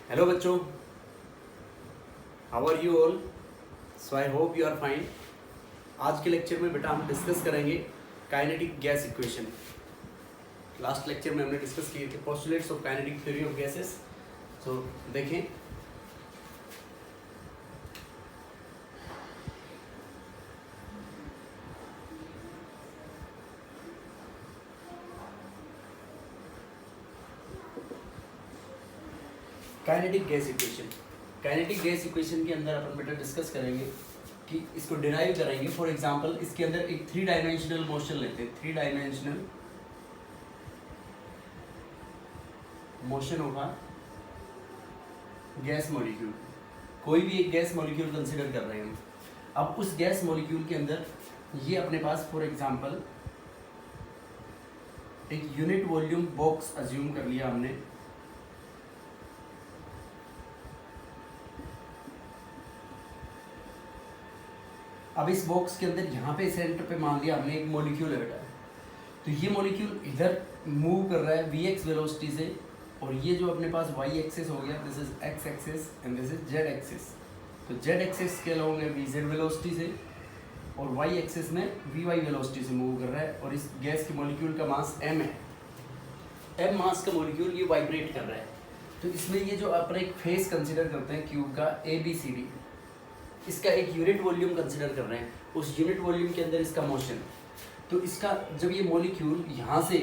Hello बच्चों, how are you all? So I hope you are fine. आज के lecture में बेटा हम डिस्कस करेंगे kinetic gas equation. Last lecture में हमने डिस्कस किए थे postulates of kinetic theory of gases. So देखें, kinetic gas equation. Kinetic gas equation के अंदर अपन बेटा डिस्कस करेंगे कि इसको डिराइव करेंगे। फॉर एग्जांपल इसके अंदर एक 3 डायमेंशनल मोशन लेते हैं। 3 डायमेंशनल मोशन होगा गैस मॉलिक्यूल। कोई भी एक गैस मॉलिक्यूल कंसिडर कर रहे हैं हम। अब उस गैस मॉलिक्यूल के अंदर ये अपने पास फॉर एग्जांपल एक यूनिट वॉल्यूम बॉक्स अज्यूम कर लिया हमने। अब इस बॉक्स के अंदर यहाँ पे सेंटर पे मान लिया हमने एक मॉलिक्यूल है बेटा। तो ये मॉलिक्यूल इधर मूव कर रहा है वीएक्स वेलोसिटी से, और ये जो अपने पास वाई एक्सिस हो गया, this is x axis and this is Z axis. तो जेड एक्सिस के अलॉन्ग है वी जेड वेलोसिटी से, और वाई एक्सिस में वी वाई वेलोसिटी से मूव कर रहा है। और इस गैस के मॉलिक्यूल का मास एम है। एम मास का मॉलिक्यूल ये वाइब्रेट कर रहा है। तो इसमें ये जो अपन एक फेस कंसिडर करते हैं क्यूब का ए बी सी डी, इसका एक यूनिट वॉल्यूम कंसिडर कर रहे हैं। उस यूनिट वॉल्यूम के अंदर इसका मोशन, तो इसका जब ये मॉलिक्यूल यहाँ से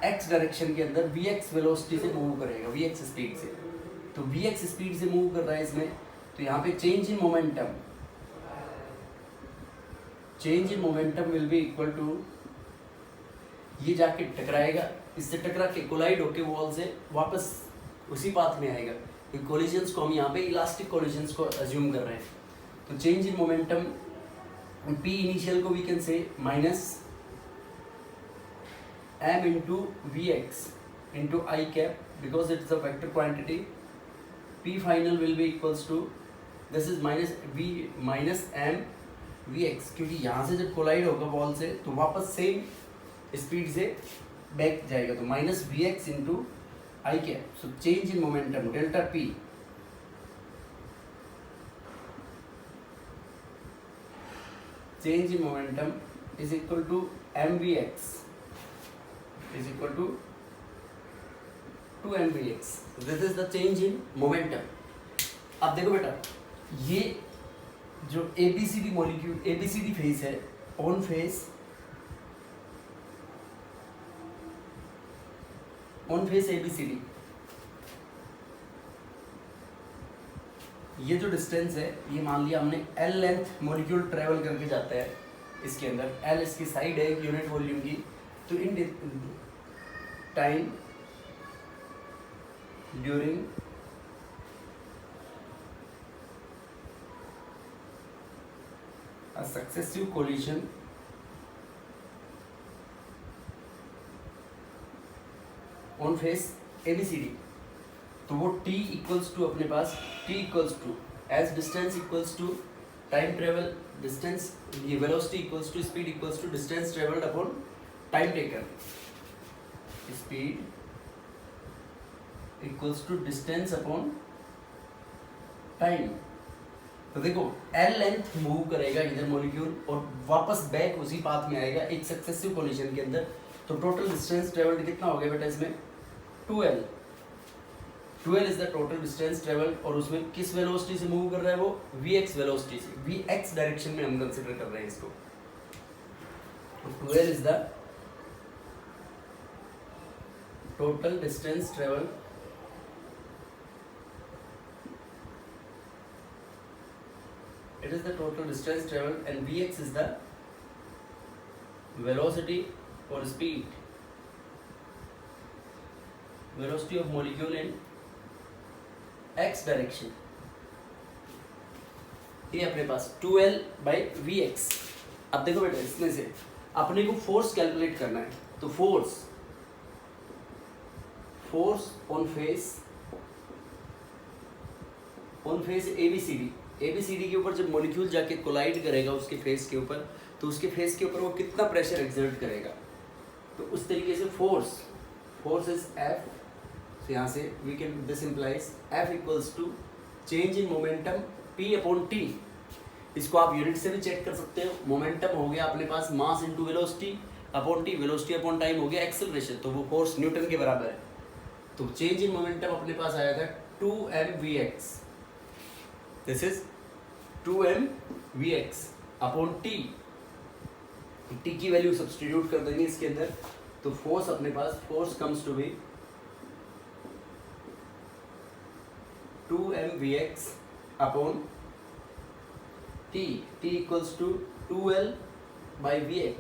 एक्स डायरेक्शन के अंदर वी एक्स वेलोसिटी से मूव करेगा, वी एक्स स्पीड से, तो वी एक्स स्पीड से मूव कर रहा है इसमें, तो यहाँ पे change in momentum will be equal to, ये जाके टकराएगा, इससे टकरा के कोलाइड होके वॉल से वापस उसी पाथ में आएगा। तो कोलिजन्स को हम यहाँ पे इलास्टिक कोलिजन्स को अज्यूम कर रहे हैं। तो change in momentum P initial को we can say minus M into V X into I cap, because it's a vector quantity. P final will be equals to, this is minus M V X, क्योंकि यहाँ से जब collide होगा wall से तो वापस same speed से back जाएगा। तो minus V X into I cap. So change in momentum delta P change in momentum is equal to mvx is equal to 2mvx. This is the change in momentum. अब देखो बेटा, ये जो ABCD molecule ABCD face है, on face ABCD, ये जो distance है ये मान लिया हमने L लेंथ मॉलिक्यूल ट्रेवल करके जाता है इसके अंदर। L इसकी साइड है यूनिट वॉल्यूम की। तो in time during a successive collision on face ABCD, तो वो t इक्वल्स टू अपने पास t equals to as distance equals to time travel distance, ये velocity equals to speed equals to distance travelled upon time taken. Speed equals to distance upon time. तो देखो L length move करेगा इधर molecule और वापस back उसी path में आएगा एक सक्सेसिव कोलिजन के अंदर। तो टोटल डिस्टेंस ट्रेवल्ड कितना हो गया बेटा इसमें? 2L। 12 is the total distance travel, और उसमें किस वेलोसिटी से मूव कर रहा है वो? Vx वेलोसिटी से, Vx डायरेक्शन में हम कंसिडर कर रहे हैं इसको। तो 12 is the total distance travel it is the total distance traveled, and Vx is the velocity or speed, velocity of molecule in x direction. ये अपने पास 2L by Vx। अब देखो बेटा, इसमें से अपने को फोर्स कैलकुलेट करना है। तो फोर्स ऑन फेस ABCD के ऊपर जब मॉलिक्यूल जाके कोलाइड करेगा उसके फेस के ऊपर, तो उसके फेस के ऊपर वो कितना प्रेशर एक्सर्ट करेगा। तो उस तरीके से फोर्स इज F तो यहाँ से we can this implies F equals to change in momentum P upon T. इसको आप यूनिट से भी चेक कर सकते हो। मोमेंटम हो गया अपने पास mass into velocity upon T, velocity upon time हो गया एक्सेलरेशन, तो वो फोर्स न्यूटन के बराबर है। तो चेंज इन मोमेंटम अपने पास आया था 2mvx, this is 2mvx upon T. T की वैल्यू सब्सटीट्यूट कर देंगे इसके अंदर, तो फोर्स अपने पास force comes to be 2mvx upon T. T equals to 2l/vx,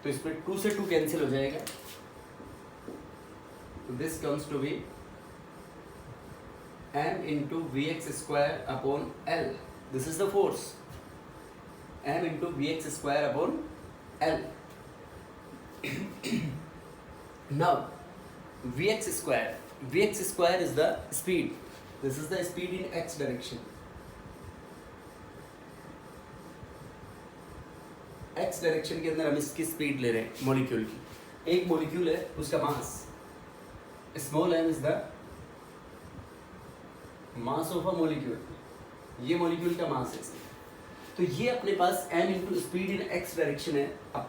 तो इसमें 2 से 2 कैंसिल हो जाएगा, तो this comes to be m into vx square upon l, this is the force, m into vx square upon l। now vx square is the speed, this is the speed in x direction, x direction के अंदर हम इसकी speed ले रहे हैं molecule की। एक molecule है, उसका mass small m is the mass of a molecule, ये मॉलिक्यूल का मास है। तो ये अपने पास m into speed in x direction है। अब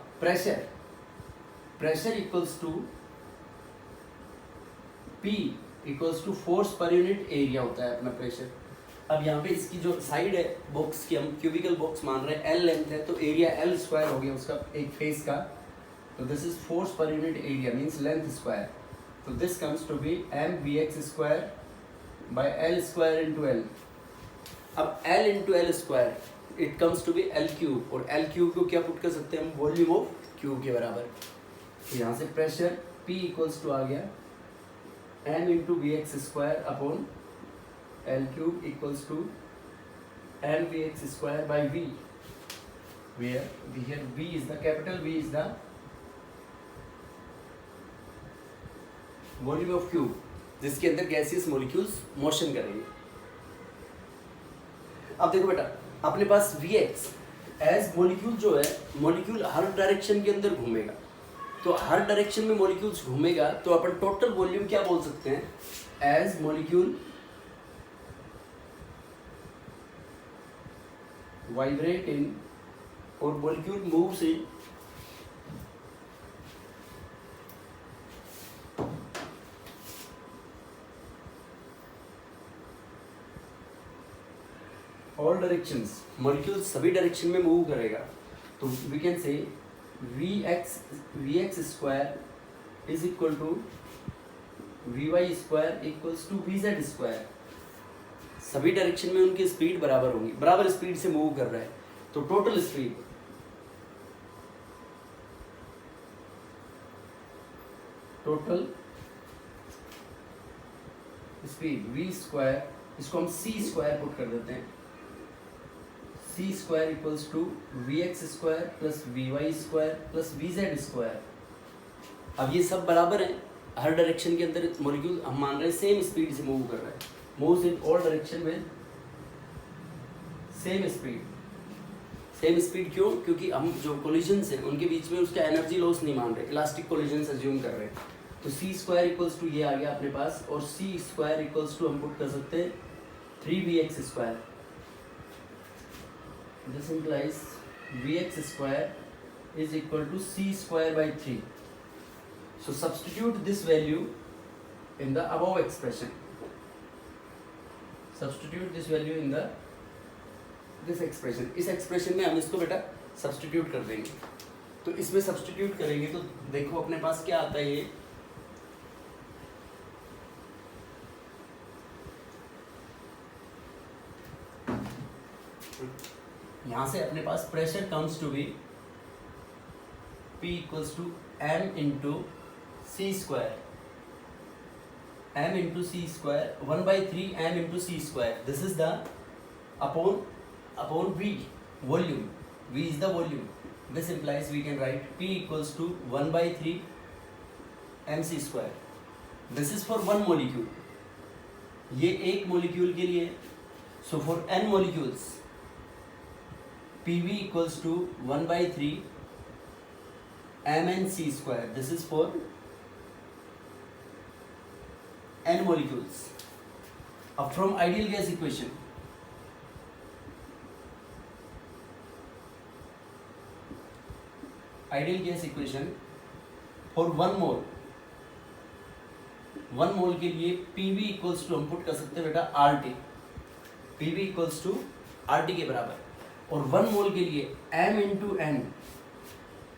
pressure equals to p equals to force per unit area होता है अपना प्रेशर। अब यहाँ पे इसकी जो साइड है बॉक्स की, हम क्यूबिकल बॉक्स मान रहे हैं, l लेंथ है, तो एरिया l स्क्वायर हो गया उसका एक फेस का, तो this is force per unit area means length square, तो this comes to be mvx square by l square into l। अब l into l square it comes to be l cube, और l cube को क्या put कर सकते हैं हम, volume of cube के बराबर। तो यहाँ से प्रेशर p इक्वल्स टू आ गया m into vx square upon L cube equals to mvx square by v, where here v is the capital V is the volume of cube, जिसके अंदर gaseous molecules motion करेंगे। अब देखो बेटा, अपने पास Vx as molecule जो है, molecule हर direction के अंदर घूमेगा, तो हर डायरेक्शन में मॉलिक्यूल्स घूमेगा, तो अपन टोटल वॉल्यूम क्या बोल सकते हैं, as molecule vibrating or molecule moves in all directions, molecule सभी डायरेक्शन में मूव करेगा, तो we can say vx square is equal to vy square equals to vz square. सभी डायरेक्शन में उनकी स्पीड बराबर होंगी, बराबर स्पीड से मूव कर रहा है, तो टोटल स्पीड v स्क्वायर, इसको हम c स्क्वायर पुट कर देते हैं, c square equals to vx square plus vy square plus vz square. अब ये सब बराबर हैं, हर डायरेक्शन के अंदर मॉलिक्यूल हम मान रहे हैं सेम स्पीड से मूव कर रहा है, moves in all direction with same speed क्यों, क्योंकि हम जो कोलिजन्स हैं उनके बीच में उसका एनर्जी लॉस नहीं मान रहे, इलास्टिक कोलिजन्स अज्यूम कर रहे हैं, तो c स्क्वायर इक्वल्स टू ये आ गया अपने पास, और c स्क्वायर इक्वल्स टू हम पुट कर सकते हैं 3vx square, this implies vx square is equal to c square by 3। So substitute this value in the above expression, substitute this value in this expression, इस expression में हम इसको बेटा substitute कर देंगे, तो इसमें सब्स्टिट्यूट करेंगे तो देखो अपने पास क्या आता है, ये यहां से अपने पास pressure comes to be P equals to m into C square, m into c square 1/3 m into c square, this is the upon v volume, v is the volume, this implies we can write P equals to 1/3 mc square, this is for one molecule, ये एक molecule के लिए, so for n molecules PV equals to 1/3 mnc square, this is for n molecules. अब from ideal gas equation, ideal gas equation for 1 mole, 1 मोल के लिए PV equals to हम put कर सकते हैं बेटा RT, PV equals to RT के बराबर, और 1 मोल के लिए m इंटू n,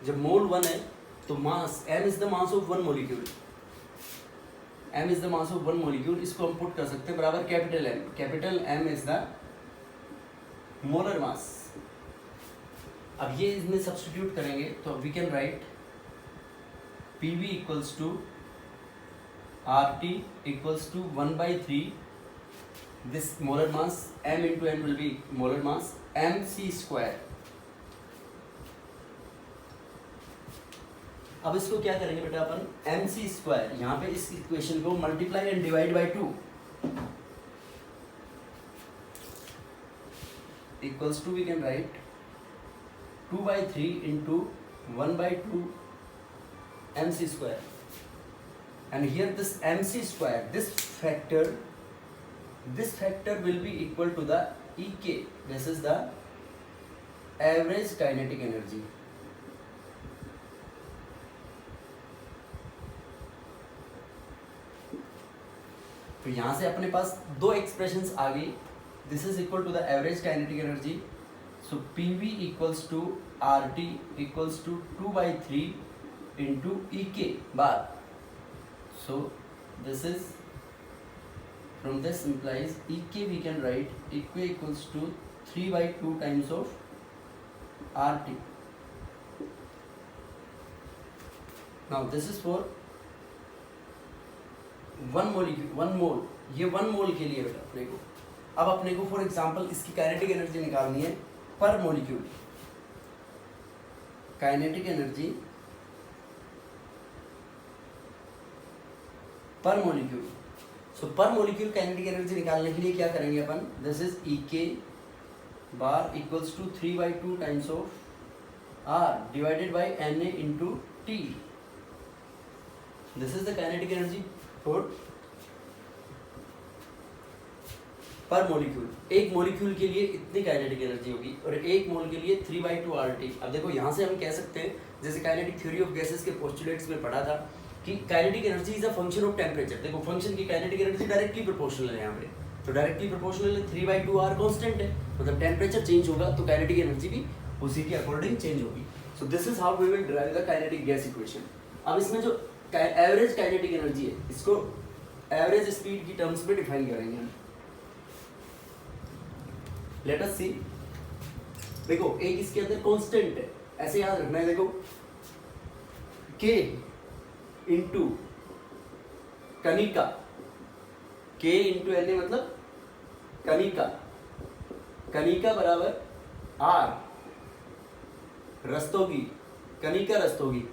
जब मोल 1 है तो mass m is the mass of 1 molecule, m is the mass of 1 molecule, इसको हम पुट कर सकते हैं बराबर capital M, capital M is the molar mass. अब ये इसमें सब्स्टिट्यूट करेंगे तो we can write PV equals to RT equals to 1/3 this molar mass, m into n will be molar mass, mc square। अब इसको क्या करेंगे बेटा अपन, mc square, यहाँ पे इस इक्वेशन को multiply and divide by 2 equals to we can write 2/3 into 1/2 mc square, and here this mc square, this factor will be equal to the ek, this is the average kinetic energy। तो यहां से अपने पास दो expressions आ गई, this is equal to the average kinetic energy, so pv equals to RT equals to 2/3 into ek bar. So this is, from this implies ek we can write ek equals to 3/2 times of RT। Now this is for 1 molecule, 1 mole, ये 1 मोल के लिए बेटा अपने को। अब अपने को for example इसकी काइनेटिक एनर्जी निकालनी है per molecule, kinetic energy per molecule. So per molecule kinetic energy निकालने के लिए क्या करेंगे अपन, this is ek bar equals to 3/2 times of R divided by Na into T। This is the kinetic energy for per molecule. एक molecule के लिए इतनी काइनेटिक एनर्जी होगी और एक मोल के लिए 3/2 RT। अब देखो यहाँ से हम कह सकते हैं, जैसे काइनेटिक थ्योरी ऑफ गैसेस के पोस्टुलेट्स में पढ़ा था कि kinetic energy is a function of temperature. देखो फंक्शन की काइनेटिक एनर्जी डायरेक्टली प्रोपोर्शनल है यहाँ पे, तो डायरेक्टली प्रोपोर्शनल है, 3/2 R कांस्टेंट है, मतलब टेम्परेचर चेंज होगा तो काइनेटिक एनर्जी भी उसी के अकॉर्डिंग चेंज होगी। So this is how we will derive the kinetic gas equation. अब इसमें जो एवरेज काइनेटिक एनर्जी है, इसको एवरेज स्पीड की टर्म्स में डिफाइन करेंगे हम। लेट अस सी, देखो एक इसके अंदर कांस्टेंट है, ऐसे याद रखना है, देखो K into Kanika, K into Na मतलब कनिका, कनिका बराबर R Rastogi, Kanika Rastogi,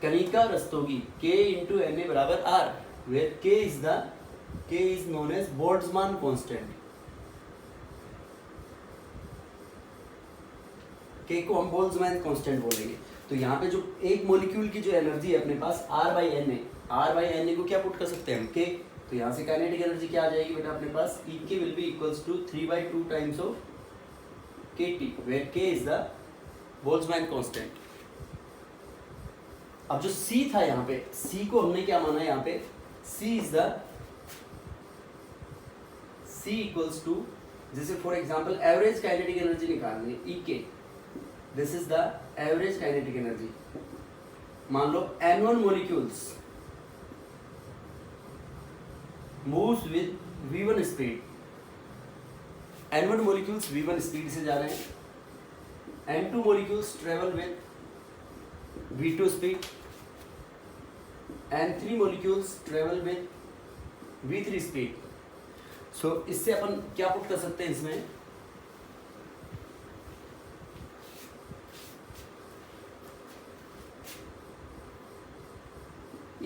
Kanika Rastogi, K into Na बराबर R, where K is known as Boltzmann constant. K को हम बोल्ट्जमान कांस्टेंट बोलेंगे। तो यहाँ पे जो एक मॉलिक्यूल की जो एनर्जी है अपने पास R/Na को क्या पुट कर सकते हैं हम, K। तो यहाँ से काइनेटिक एनर्जी क्या आ जाएगी बेटा अपने पास, Ek will be equals to 3/2 times of Kt, where K is the Boltzmann constant. अब जो C था यहाँ पे, C को हमने क्या माना है यहाँ पे, C इक्वल्स टू, जैसे for example average kinetic energy निकालनी है Ek, this is the average kinetic energy. मान लो N1 molecules moves with V1 speed, N1 molecules V1 speed से जा रहे हैं, N2 molecules travel with V2 speed, N3 molecules travel with V3 speed। सो इससे अपन क्या पुट कर सकते हैं इसमें,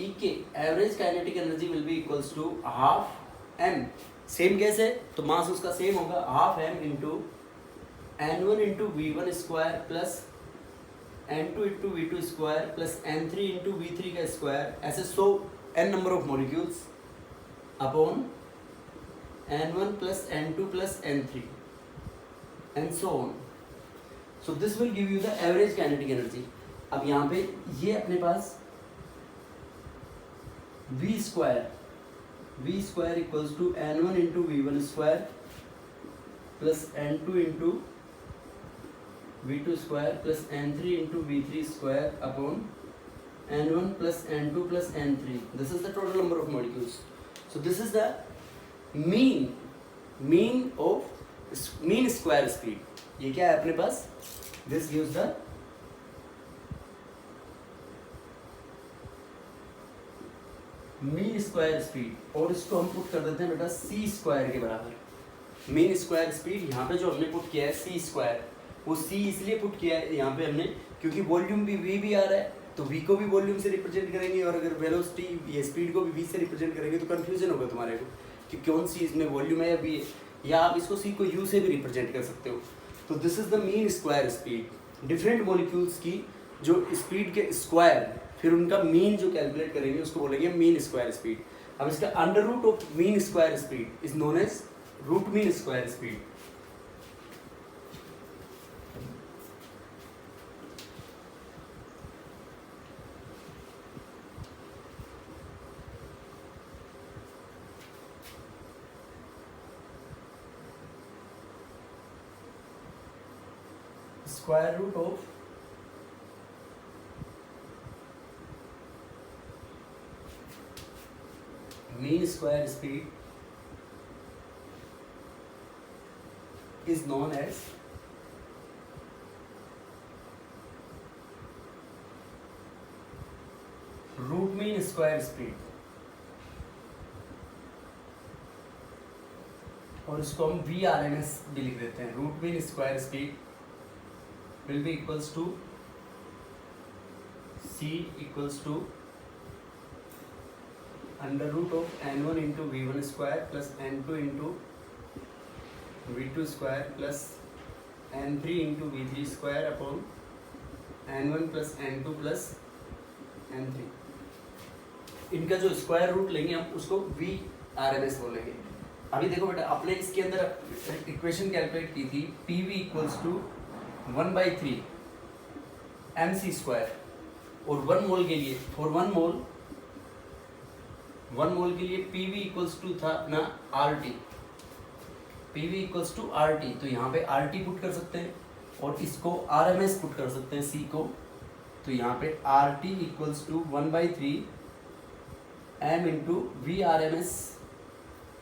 Ek average kinetic energy will be equals to half m, same gas है तो मास उसका सेम होगा, half m into N1 into V1 square plus N2 into V2 square plus N3 into V3 का square, ऐसे 100 n number of molecules upon n1 plus n2 plus n3 and so on. So this will give you the average kinetic energy. अब यहाँ पे ये अपने पास v square equals to n1 into v1 square plus n2 into v2 square plus n3 into v3 square upon n1 plus n2 plus n3. This is the total number of molecules. So this is the mean square speed. ये क्या है अपने पास? This gives the mean square speed और इसको हम put कर देते हैं बेटा सी स्क्वायर के बराबर। मीन स्क्वायर स्पीड यहाँ पे जो हमने पुट किया है सी स्क्वायर, वो सी इसलिए पुट किया है यहाँ पे हमने क्योंकि वॉल्यूम भी वी भी आ रहा है, तो वी को भी वॉल्यूम से रिप्रेजेंट करेंगे और अगर वेलोसिटी या स्पीड को भी वी से रिप्रेजेंट करेंगे तो कन्फ्यूजन होगा तुम्हारे को कि कौन सी इसमें वॉल्यूम है या वी है, या आप इसको सी को यू से भी रिप्रेजेंट कर सकते हो। तो this is the mean square speed. Different molecules की जो स्पीड के स्क्वायर फिर उनका मीन जो कैलकुलेट करेंगे उसको बोलेंगे मीन स्क्वायर स्पीड। अब इसका under root of mean square speed is known as root mean square speed. Square root of mean square speed is known as root mean square speed, और इसको हम VRMS भी लिख देते हैं। Root mean square speed will be equals to C equals to under root of n1 into v1 square plus n2 into v2 square plus n3 into v3 square upon n1 plus n2 plus n3। इनका जो square root लेंगे हम उसको VRMS बोलेंगे। अभी देखो बेटा, आपने इसके अंदर इक्वेशन कैलकुलेट की थी PV equals to 1/3 mc square, और 1 मोल के लिए फॉर 1 मोल के लिए PV इक्वल्स टू था अपना RT, PV equals to RT। तो यहाँ पे RT पुट कर सकते हैं और इसको RMS पुट कर सकते हैं C को। तो यहाँ पे RT equals to 1/3 m into VRMS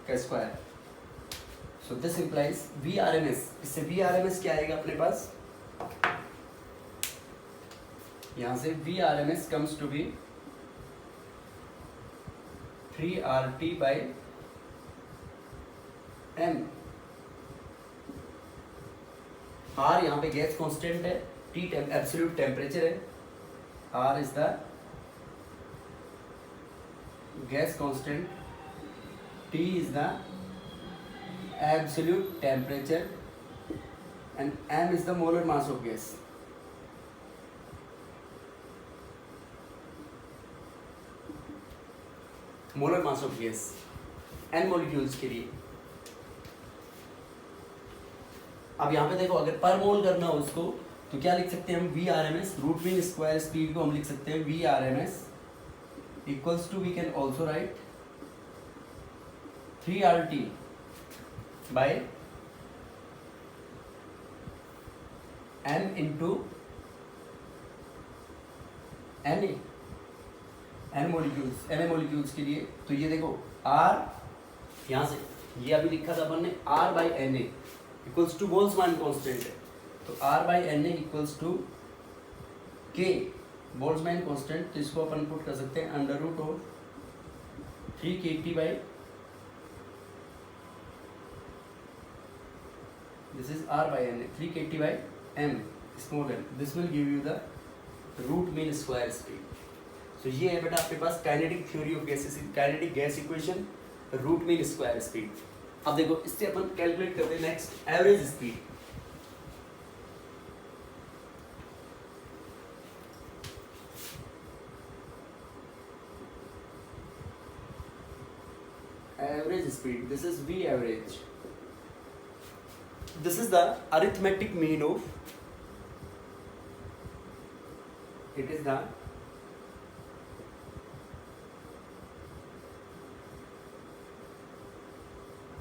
का square. So this implies VRMS। इससे VRMS क्या आएगा अपने पास? यहाँ से VRMS comes to be 3RT by m। R यहाँ पे गैस कांस्टेंट है, T एब्सोल्यूट टेम्परेचर है, R is the gas constant, T is the absolute temperature and m is the molar mass of gas. Molar mass of gas n molecules के लिए। अब यहाँ पे देखो, अगर पर मोल करना हो उसको तो क्या लिख सकते हैं हम? VRMS, root mean square speed को हम लिख सकते हैं VRMS equals to, we can also write 3RT by m into n molecules के लिए। तो ये देखो R यहाँ से ये अभी लिखा था अपन ने R by NA equals to Boltzmann constant है, तो R by NA equals to K Boltzmann constant. तो इसको अपन पुट कर सकते हैं under root of 3KT by this is R by NA 3KT by m small m। This will give you the root mean square speed. तो ये है बेटा आपके पास kinetic theory of gases, kinetic gas equation, root mean square speed. अब देखो इससे अपन calculate करते हैं next average speed. average speed, this is V average. This is the arithmetic mean of, it is the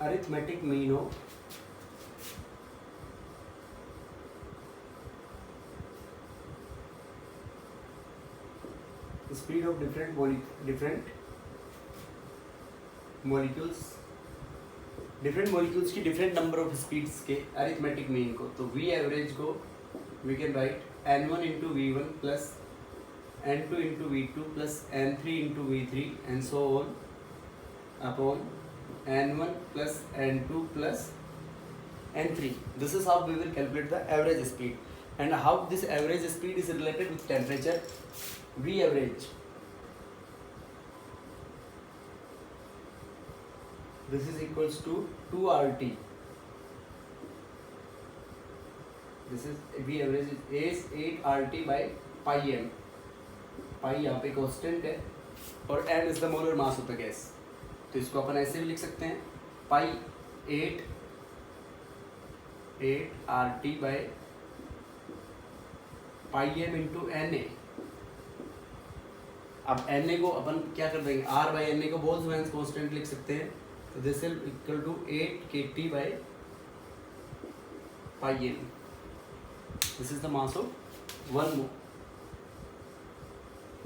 arithmetic mean of speed of different molecules, different molecules की different number of speeds के arithmetic mean को, तो V average को we can write N1 into V1 plus N2 into V2 plus N3 into V3 and so on upon N1 plus N2 plus N3. This is how we will calculate the average speed, and how this average speed is related with temperature. V average, this is equals to 2 RT. This is V average is 8 RT by pi m. pi यहाँ पे constant है और m is the molar mass of the gas, तो इसको अपन ऐसे भी लिख सकते हैं pi 8 RT by pi m into Na. अब Na को अपन क्या कर देंगे, R बाई Na को बोल्ट्जमैन कांस्टेंट लिख सकते हैं, तो this will equal to 8 kT by pi m. This is the mass of one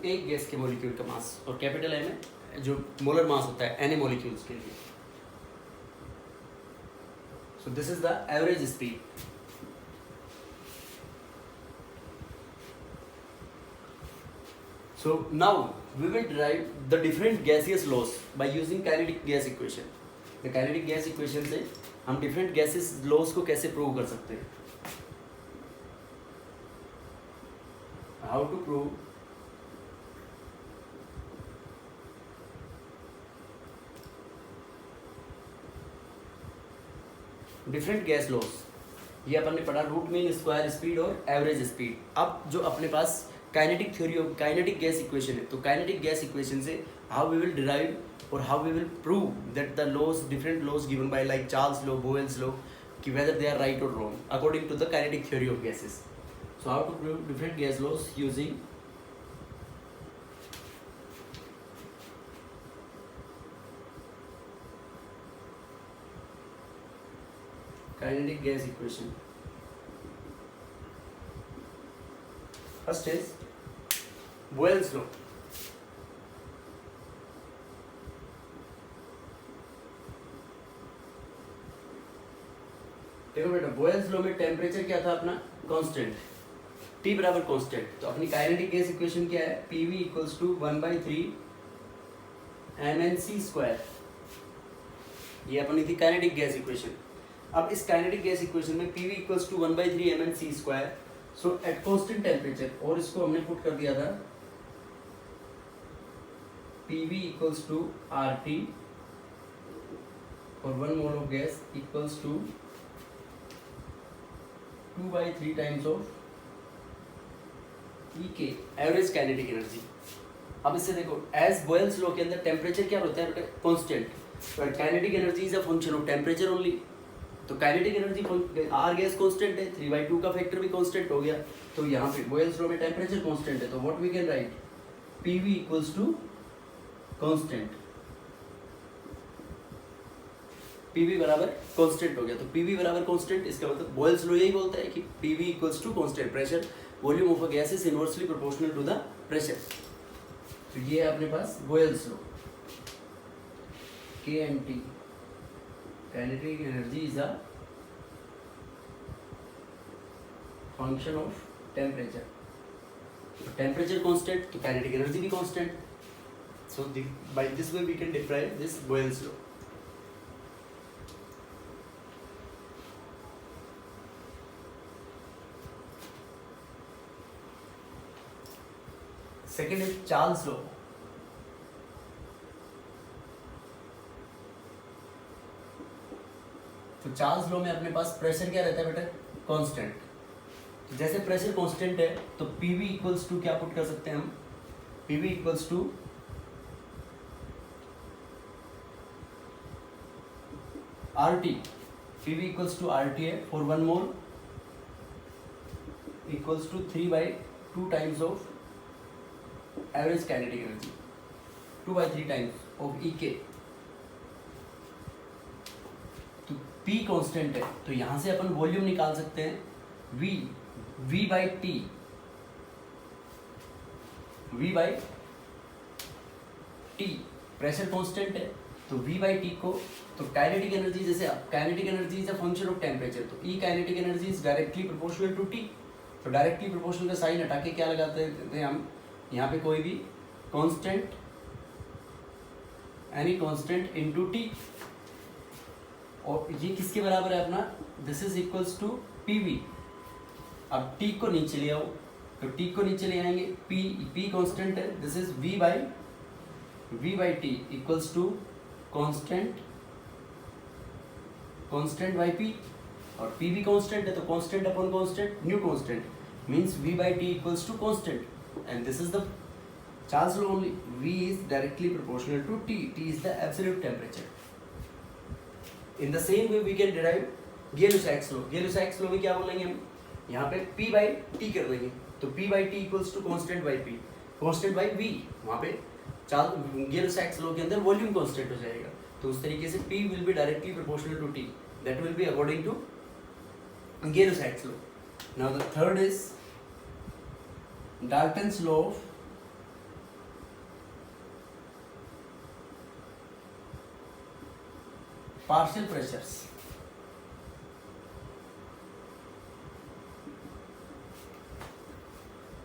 एक गैस के मॉलिक्यूल का मास, और कैपिटल M है जो मोलर मास होता है Na मॉलिक्यूल्स के लिए. सो this is the average speed. So now we will derive the different gaseous laws by using kinetic gas equation. The kinetic gas equation से हम different gases laws को कैसे prove कर सकते हैं. How to prove different gas laws. ये अपन ने पढ़ा रूट मीन स्क्वायर स्पीड और एवरेज स्पीड. अब जो अपने पास kinetic theory of kinetic gas equation है, तो काइनेटिक गैस इक्वेशन से हाउ वी विल डिराइव और how we will prove that the laws different laws given by like Charles law, Boyle's law, कि whether they are right और wrong according to the kinetic theory of gases. So how to prove different gas laws using kinetic gas equation. First is Boyle's law. देखो बेटा, Boyle's law में temperature क्या था अपना, constant, T बराबर constant. तो अपनी काइनेटिक गैस इक्वेशन क्या है, PV इक्वल्स टू 1/3 mnc². ये अपनी थी काइनेटिक गैस इक्वेशन. अब इस काइनेटिक गैस इक्वेशन में PV equals to 1/3 mnc². So at constant temperature, और इसको हमने पुट कर दिया था PV इक्वल्स टू RT और 1 mole of gas equals to 2/3 times of EK, average kinetic energy. अब इससे देखो, एज बॉयल्स लॉ के अंदर टेम्परेचर क्या होता है, constant, but kinetic energy is a function of temperature only. तो kinetic energy R gas constant है, 3/2 का फैक्टर भी कांस्टेंट हो गया. तो यहाँ पे बॉयल्स लॉ में टेम्परेचर कांस्टेंट है, तो what we can write, PV equals to constant. PV बराबर कांस्टेंट हो गया. तो PV बराबर कांस्टेंट, इसका मतलब बॉयल्स लॉ यही बोलता है कि PV equals to constant. Pressure volume of a gas is inversely proportional to the pressure. तो ये है अपने पास Boyle's law. KNT, kinetic energy is a function of temperature. Temperature constant, तो kinetic energy भी constant. So by this way we can derive this Boyle's law. Second is Charles law. तो Charles law में अपने पास pressure क्या रहता है बेटा, कांस्टेंट. जैसे प्रेशर कांस्टेंट है तो PV इक्वल्स टू क्या पुट कर सकते हैं हम, PV equals to R T, P V equals to R T है for 1 mole equals to 3/2 times of average kinetic energy, 2/3 times of E K. तो P कांस्टेंट है, तो यहां से अपन वॉल्यूम निकाल सकते हैं V by T, V by T pressure constant है, तो V बाई टी को, तो काइनेटिक एनर्जी, जैसे kinetic energy is a function of temperature, तो E kinetic energy is directly proportional to T। तो डायरेक्टली प्रोपोर्शनल का साइन हटा के क्या लगाते थे हम, यहाँ पे कोई भी constant, any constant into T, और ये किसके बराबर है अपना, this is equals to PV। अब T को नीचे ले आओ, तो T को नीचे ले आएंगे, P कांस्टेंट है, this is V by T equals to constant by P, और P भी कांस्टेंट है, तो constant upon constant, new constant means V by T equals to constant, and this is the Charles law only. V is directly proportional to T. T is the absolute temperature. In the same way we can derive Gay-Lussac law. Gay-Lussac law में क्या बोलेंगे हम, यहाँ पे P by T कर देंगे, तो P by T equals to constant by P, constant by V, वहाँ पे Gay-Lussac law के अंदर वॉल्यूम कांस्टेंट हो जाएगा, तो उस तरीके से P will be directly proportional to T. That will be according to Gay-Lussac law. Now the third is Dalton's law of partial pressures.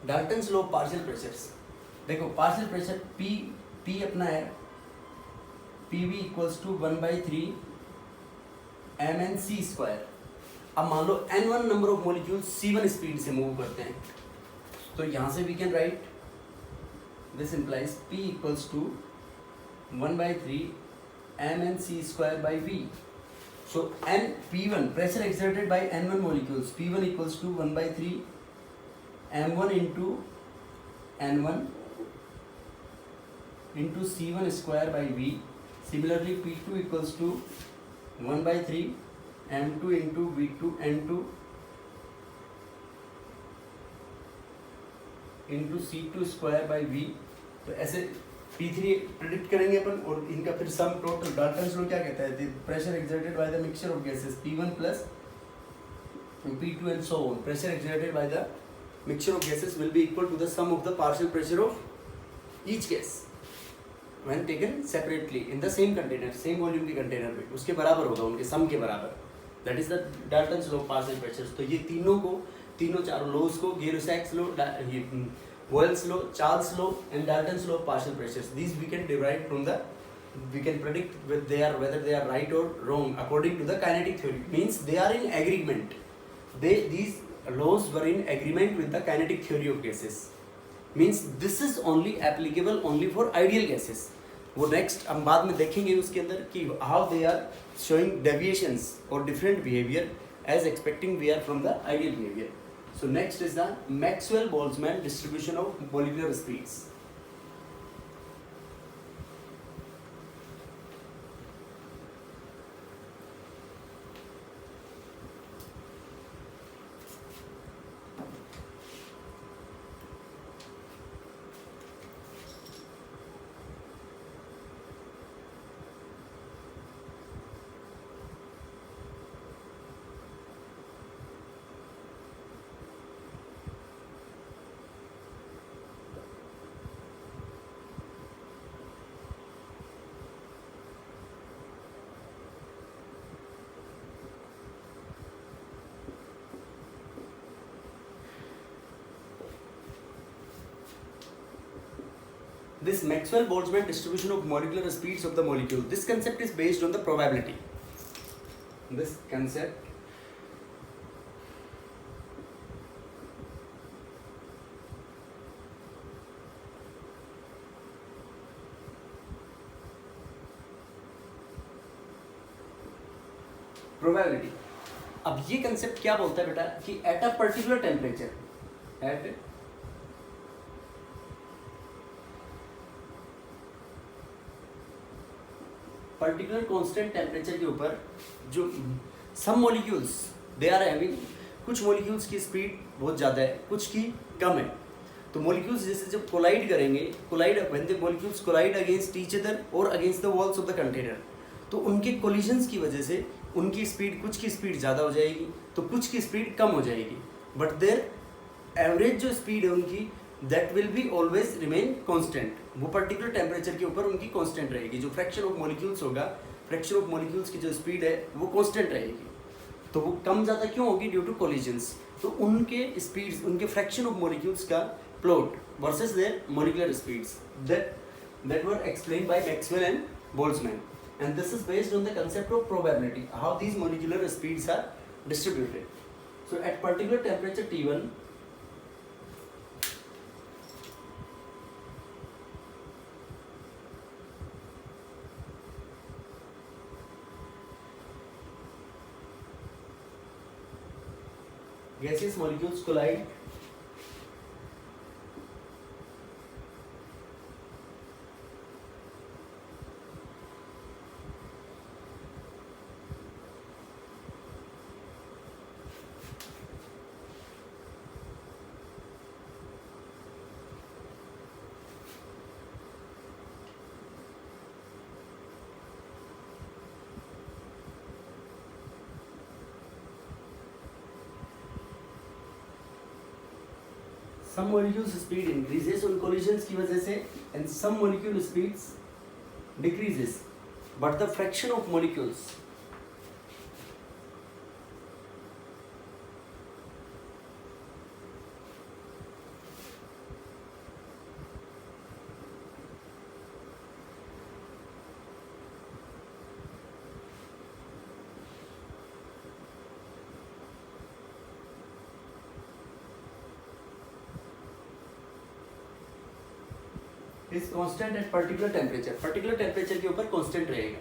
Dalton's law of partial pressures, देखो partial pressure P अपना है PV equals to 1/3 mnc square. अब मान लो n1 number of molecule C1 speed से move करते हैं, तो यहां से we can write this implies P equals to 1/3 mnc square by V. So P1 pressure exerted by n1 molecules, P1 equals to 1/3 m1 into n1 into C1 square by V. Similarly P2 equals to 1/3 m2 into V2 n2 into C2 square by V. तो ऐसे P3 predict करेंगे अपन, और इनका फिर sum total, Dalton's law क्या कहता है, pressure exerted by the mixture of gases P1 plus P2 and so on, pressure exerted by the mixture of gases will be equal to the sum of the partial pressure of each gas when taken separately in the same container, same volume के container में, उसके बराबर होगा, उनके sum के बराबर, that is the Dalton's law of partial pressures. तो ये तीनों चारों लॉज को, Gay-Lussac's law, Boyle's law, Charles' law and Dalton's law of partial pressures, these we can derive from the, we can predict whether they are right or wrong according to the kinetic theory, means they are in agreement, these laws were in agreement with the kinetic theory of gases, means this is only applicable only for ideal gases. वो next हम बाद में देखेंगे उसके अंदर कि how they are showing deviations or different behavior as expecting we are from the ideal behavior. So next is the Maxwell-Boltzmann distribution of molecular speeds. This Maxwell-Boltzmann distribution of molecular speeds of the molecule, this concept is based on the probability. This concept probability. अब ये concept क्या बोलता है बेटा कि at a particular temperature, at particular constant temperature के ऊपर जो सम मॉलिक्यूल्स दे आर हैविंग, कुछ मॉलिक्यूल्स की स्पीड बहुत ज़्यादा है, कुछ की कम है। तो मॉलिक्यूल्स जैसे जब कोलाइड करेंगे, collide when the molecules collide against each other और against the walls of the container, तो उनके कोलिजन्स की वजह से उनकी स्पीड, कुछ की स्पीड ज़्यादा हो जाएगी तो कुछ की स्पीड कम हो जाएगी, बट देयर एवरेज जो स्पीड है उनकी that will be always remain constant. वो पर्टिकुलर टेम्परेचर के ऊपर उनकी कांस्टेंट रहेगी। जो फ्रैक्शन ऑफ मॉलिक्यूल्स होगा, फ्रैक्शन ऑफ मॉलिक्यूल्स की जो स्पीड है वो कांस्टेंट रहेगी। तो वो कम ज़्यादा क्यों होगी? Due to collisions. तो उनके स्पीड्स, उनके फ्रैक्शन ऑफ मॉलिक्यूल्स का plot versus their molecular speeds that were explained by Maxwell and Boltzmann, and this is based on the concept of probability, how these molecular speeds are distributed. So at particular temperature T1, gaseous molecules collide some molecules speed increases on collisions की वजह से and some molecule speeds decreases, but the fraction of molecules is constant at particular temperature, particular temperature के ऊपर constant रहेगा।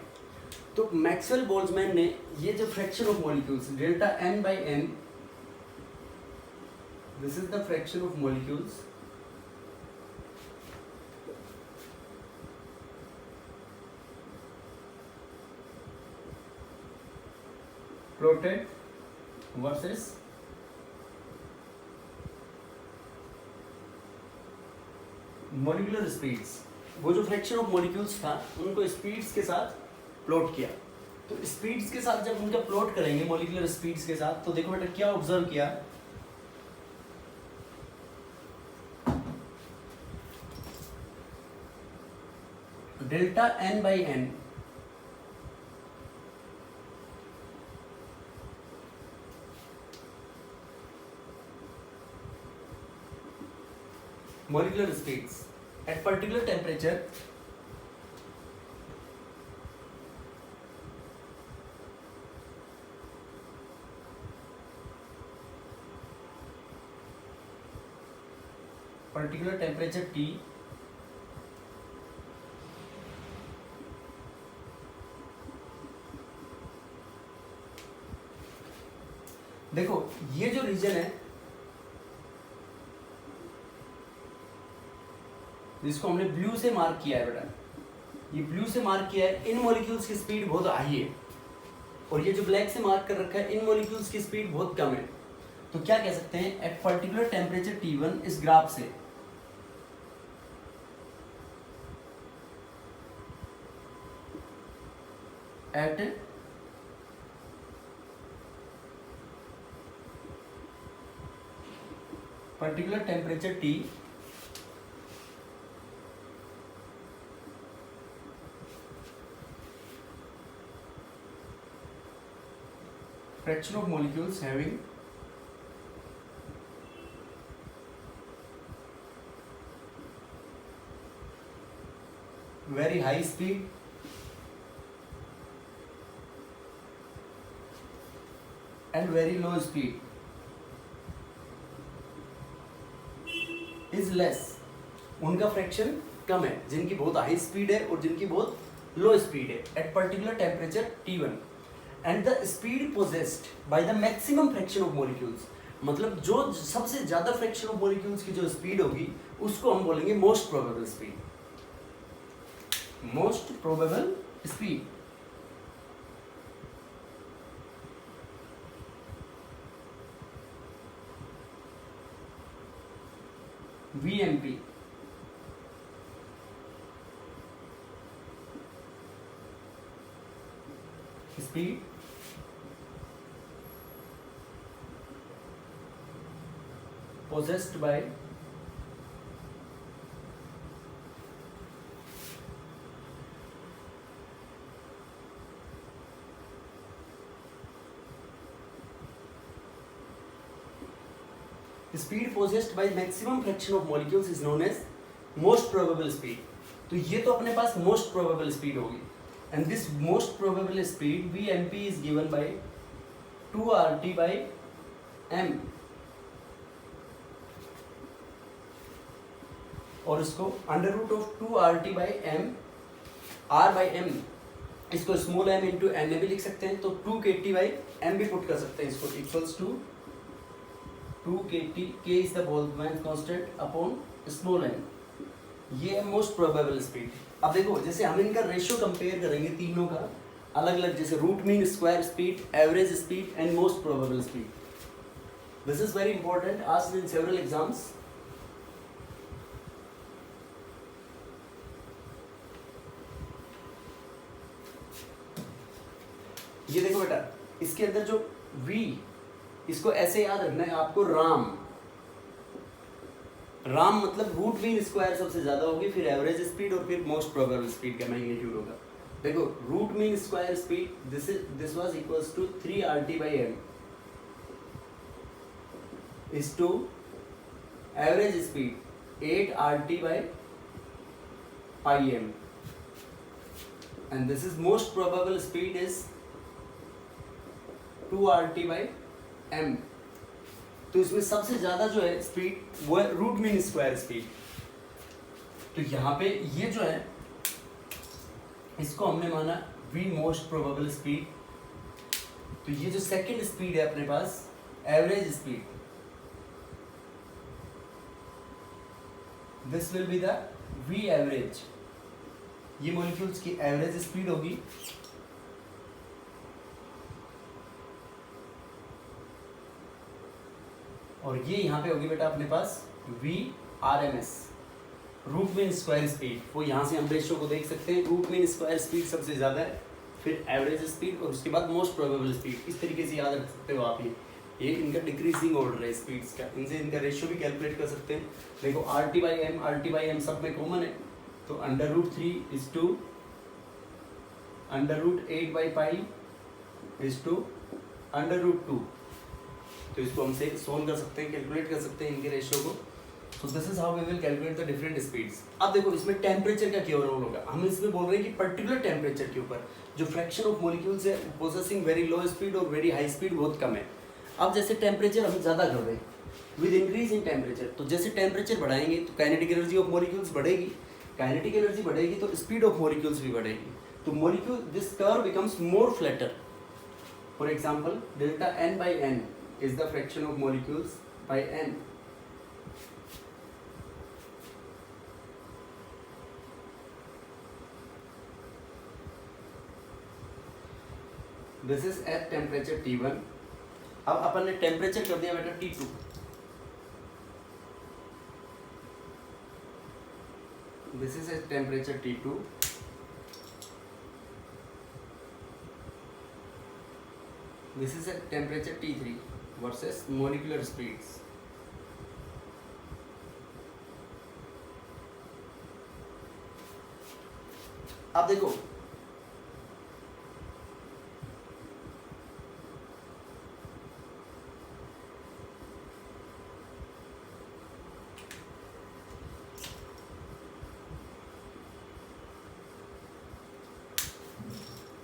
तो Maxwell Boltzmann ने ये जो fraction of molecules delta n by n, this is the fraction of molecules plotted versus molecular speeds. वो जो fraction of molecules था उनको स्पीड्स के साथ प्लॉट किया। तो स्पीड्स के साथ जब उनका प्लॉट करेंगे मॉलिक्यूलर स्पीड्स के साथ, तो देखो बेटा क्या ऑब्जर्व किया, delta n by n molecular speeds at particular temperature T, देखो ये जो रीजन है जिसको हमने ब्लू से मार्क किया है बेटा, ये ब्लू से मार्क किया है, इन मॉलिक्यूल्स की स्पीड बहुत हाई है, और ये जो ब्लैक से मार्क कर रखा है इन मॉलिक्यूल्स की स्पीड बहुत कम है। तो क्या कह सकते हैं, एट पर्टिकुलर टेम्परेचर T1 इस ग्राफ से at particular temperature T fraction of molecules having very high speed and very low speed is less। उनका फ्रैक्शन कम है, जिनकी बहुत हाई स्पीड है और जिनकी बहुत लो स्पीड है at particular temperature T1, and the speed possessed by the maximum fraction of molecules. मतलब जो सबसे ज्यादा फ्रैक्शन ऑफ मॉलिक्यूल्स की जो स्पीड होगी उसको हम बोलेंगे most probable speed, most probable speed. VMP speed possessed by speed possessed by maximum fraction of molecules is known as most probable speed. तो ये तो अपने पास most probable speed होगी, and this most probable speed VMP is given by 2RT by m, और इसको under root of 2RT by m r by m, इसको small m into N भी लिख सकते हैं, तो 2KT by m भी पुट कर सकते हैं, इसको equals to 2KT, K is the Boltzmann constant upon small n. ये है मोस्ट प्रोबेबल स्पीड। अब देखो जैसे हम इनका रेशियो कंपेयर करेंगे तीनों का अलग अलग, जैसे root mean square speed, average speed and most probable speed. This is very important, asked in several exams. ये देखो बेटा, इसके अंदर जो V, इसको ऐसे याद रखना है आपको, राम मतलब रूट मीन स्क्वायर सबसे ज्यादा होगी, फिर एवरेज स्पीड और फिर मोस्ट प्रोबेबल स्पीड का मैग्नीट्यूड होगा। देखो root mean square speed this was equals to 3RT by m is to average speed 8RT by pi m, and this is most probable speed is 2RT by m। तो इसमें सबसे ज्यादा जो है speed वो है रूट मीन स्क्वायर स्पीड। तो यहाँ पे ये जो है इसको हमने माना V मोस्ट प्रोबेबल स्पीड। तो ये जो सेकंड स्पीड है अपने पास average speed, this will be the V average, ये मॉलिक्यूल्स की एवरेज स्पीड होगी। और ये यहाँ पे होगी बेटा अपने पास VRMS, root mean square speed. वो यहाँ से हम रेशियो को देख सकते हैं, रूट मीन स्क्वायर स्पीड सबसे ज़्यादा है, फिर एवरेज स्पीड और उसके बाद मोस्ट प्रोबेबल स्पीड। इस तरीके से याद रख सकते हो आप। ये इनका डिक्रीजिंग ऑर्डर है स्पीड्स का, इनसे इनका रेशियो भी कैलकुलेट कर सकते हैं। देखो RT by m सब में कॉमन है, तो under root 3 is to under root 8 by pi is to under root 2। तो इसको हमसे सोल्व कर सकते हैं, कैलकुलेट कर सकते हैं इनके रेशियो को। So this is how we will calculate the different speeds. अब देखो इसमें टेम्परेचर का क्या रोल होगा। हम इसमें बोल रहे हैं कि पर्टिकुलर टेम्परेचर के ऊपर जो फ्रैक्शन ऑफ मॉलिक्यूल्स है पोसेसिंग वेरी लो स्पीड और वेरी हाई स्पीड बहुत कम है। अब जैसे टेम्परेचर हम ज़्यादा कर रहे हैं विद इंक्रीज इन टेम्परेचर, तो जैसे टेम्परेचर बढ़ाएंगे तो काइनेटिक एनर्जी ऑफ मॉलिक्यूल्स बढ़ेगी, काइनेटिक एनर्जी बढ़ेगी तो स्पीड ऑफ मॉलिक्यूल्स भी बढ़ेगी। तो molecule this curve becomes more flatter. For example delta n by n is the fraction of molecules by n. This is at temperature T1. अब अपन ने temperature कर दिया बेटा T2। This is at temperature T2. This is at temperature T3 versus molecular speeds. अब देखो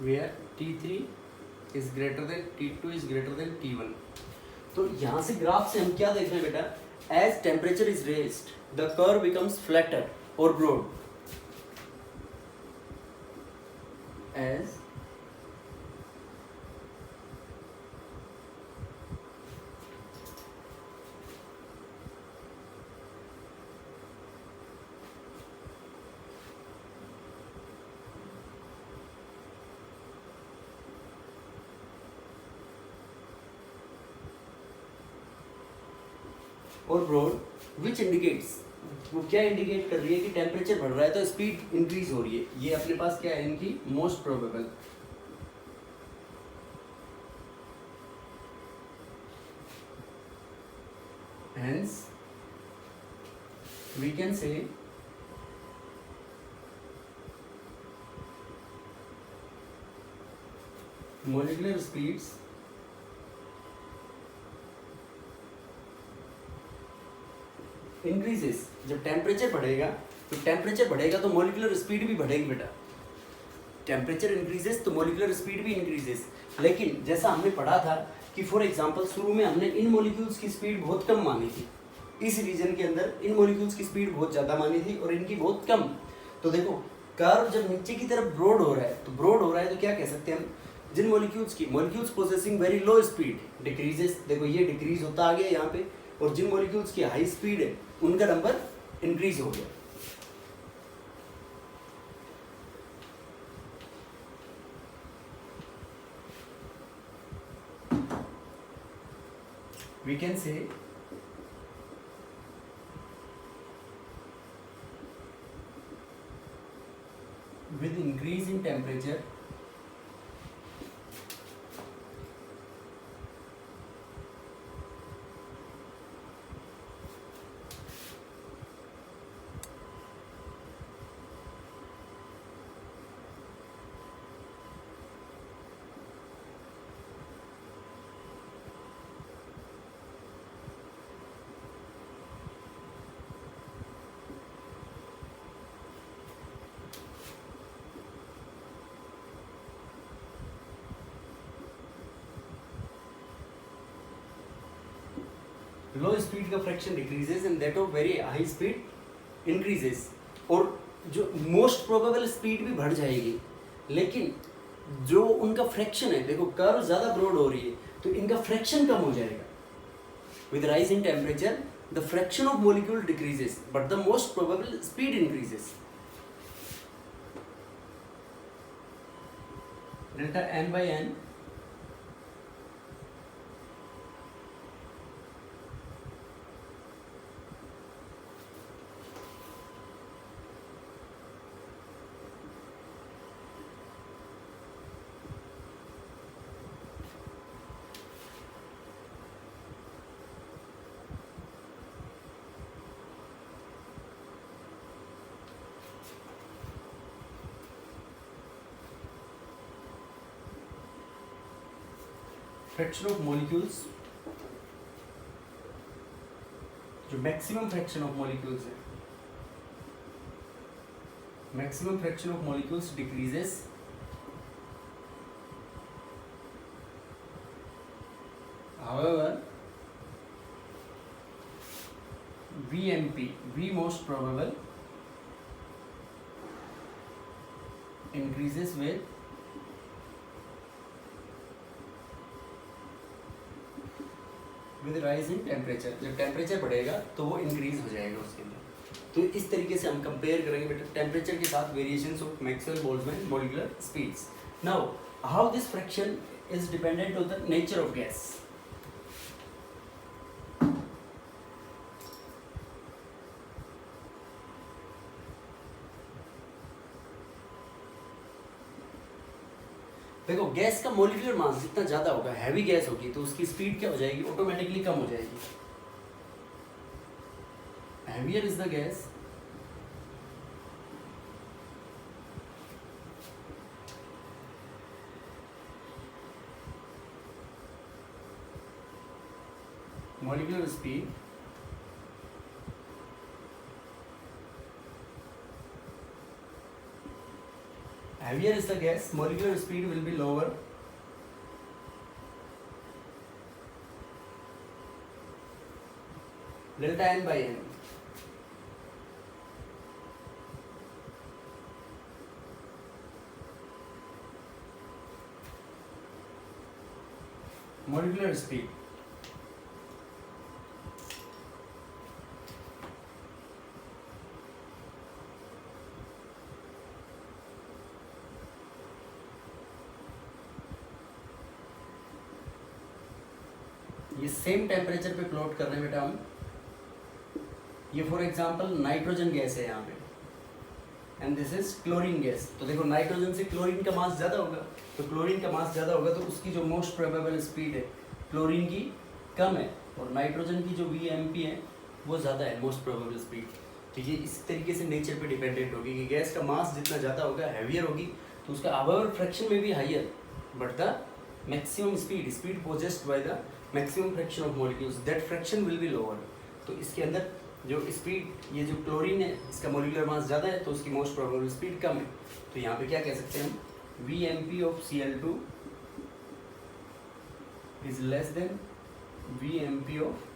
where T3 is greater than T2 is greater than T1। तो यहाँ से ग्राफ से हम क्या देख रहे हैं बेटा, as temperature is raised the curve becomes flatter और broad. As or broad, which indicates वो क्या इंडिकेट कर रही है कि टेम्परेचर बढ़ रहा है तो स्पीड इंक्रीज हो रही है। ये अपने पास क्या है इनकी most probable. Hence, we can say molecular speeds increases। जब टेम्परेचर बढ़ेगा तो मोलिकुलर स्पीड भी बढ़ेगी बेटा। टेम्परेचर इंक्रीजेस तो मोलिकुलर स्पीड भी इंक्रीजेस। लेकिन जैसा हमने पढ़ा था कि फॉर एग्जांपल शुरू में हमने इन मॉलिक्यूल्स की स्पीड बहुत कम मानी थी, इस रीजन के अंदर इन मॉलिक्यूल्स की स्पीड बहुत ज़्यादा मानी थी और इनकी बहुत कम। तो देखो कर्व जब नीचे की तरफ ब्रॉड हो रहा है तो क्या कह सकते हैं हम, जिन molecules possessing very low speed decreases, देखो ये डिक्रीज होता आ गया यहाँ पे, और जिन मॉलिक्यूल्स की हाई स्पीड है उनका नंबर इंक्रीज हो गया। We can say with increase in temperature low speed का fraction decreases and that of very high speed increases. और जो मोस्ट प्रोबेबल स्पीड भी बढ़ जाएगी, लेकिन जो उनका फ्रैक्शन है, देखो कर्व ज़्यादा ब्रॉड हो रही है तो इनका फ्रैक्शन कम हो जाएगा। With rise in temperature the fraction of molecule decreases but the most probable speed increases. Delta n by n fraction of molecules, जो मैक्सिमम फ्रैक्शन ऑफ मॉलिक्यूल्स है, maximum fraction of molecules decreases however VMP, V most probable increases with rise in temperature। जब temperature बढ़ेगा तो वो increase हो जाएगा उसके अंदर। तो इस तरीके से हम कंपेयर करेंगे बेटा टेम्परेचर के साथ variations of Maxwell Boltzmann molecular speeds. Now how this fraction is dependent on the nature of gas. देखो गैस का मॉलिक्यूलर मास जितना ज्यादा होगा, हैवी गैस होगी तो उसकी स्पीड क्या हो जाएगी, ऑटोमेटिकली कम हो जाएगी। Heavier is the gas molecular speed heavier is the gas, molecular speed will be lower. Delta n by n. Molecular speed. ये सेम टेम्परेचर पे प्लॉट कर रहे हैं बेटा हम। ये फॉर एग्जांपल नाइट्रोजन गैस है यहाँ पे, and this is chlorine gas. तो देखो नाइट्रोजन से क्लोरीन का मास ज़्यादा होगा, तो क्लोरीन का मास ज़्यादा होगा तो उसकी जो मोस्ट प्रोबेबल स्पीड है क्लोरीन की कम है, और नाइट्रोजन की जो VMP है वो ज़्यादा है मोस्ट प्रोबेबल स्पीड। तो ये इस तरीके से नेचर पे डिपेंडेंट होगी कि गैस का मास जितना ज़्यादा होगा, हैवियर होगी, तो उसका अवर फ्रैक्शन में भी higher, but the maximum speed possessed by the maximum fraction of molecules, that fraction will be lower. तो इसके अंदर जो स्पीड, ये जो क्लोरीन है इसका मोलिकुलर मास ज़्यादा है तो उसकी मोस्ट प्रोबेबल स्पीड कम है। तो यहाँ पे क्या कह सकते हैं हम, VMP of Cl2 is less than VMP of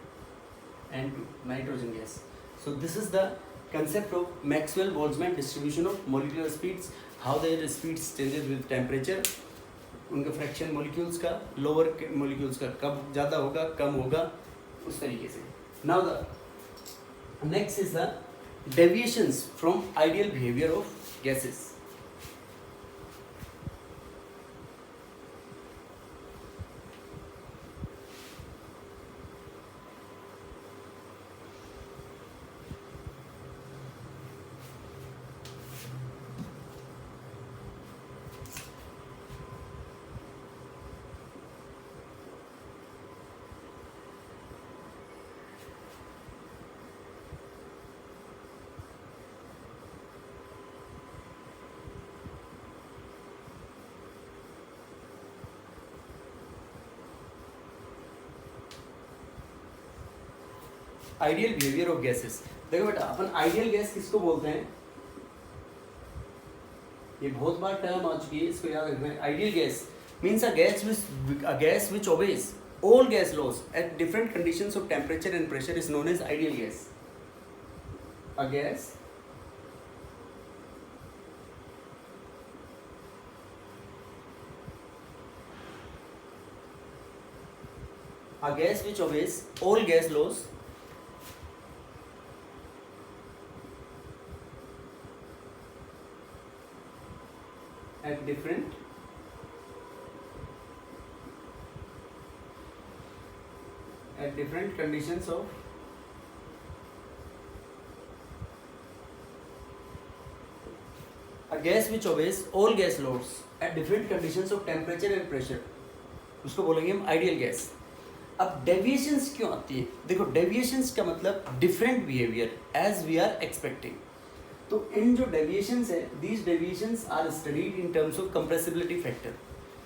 N2, nitrogen gas. So this is the concept of Maxwell-Boltzmann distribution of molecular speeds, how their speeds changes with temperature, उनका फ्रैक्शन मॉलिक्यूल्स का, लोअर मॉलिक्यूल्स का कब ज़्यादा होगा कम होगा, उस तरीके से। Now the next is the deviations from ideal behaviour of gases. Ideal behaviour of gases. देखो बेटा, अपन आइडियल गैस किसको बोलते हैं, ये बहुत बार टर्म आ चुकी है, इसको याद रखना है। Ideal gas means a gas which obeys all gas laws at different conditions of temperature and pressure is known as ideal gas. A gas which obeys all gas laws at different conditions of a gas which obeys all gas laws at different conditions of temperature and pressure, उसको बोलेंगे हम ideal gas. अब deviations क्यों आती है, देखो deviations का मतलब different behaviour as we are expecting. तो इन जो डेविएशंस है, these deviations are studied in terms of compressibility factor,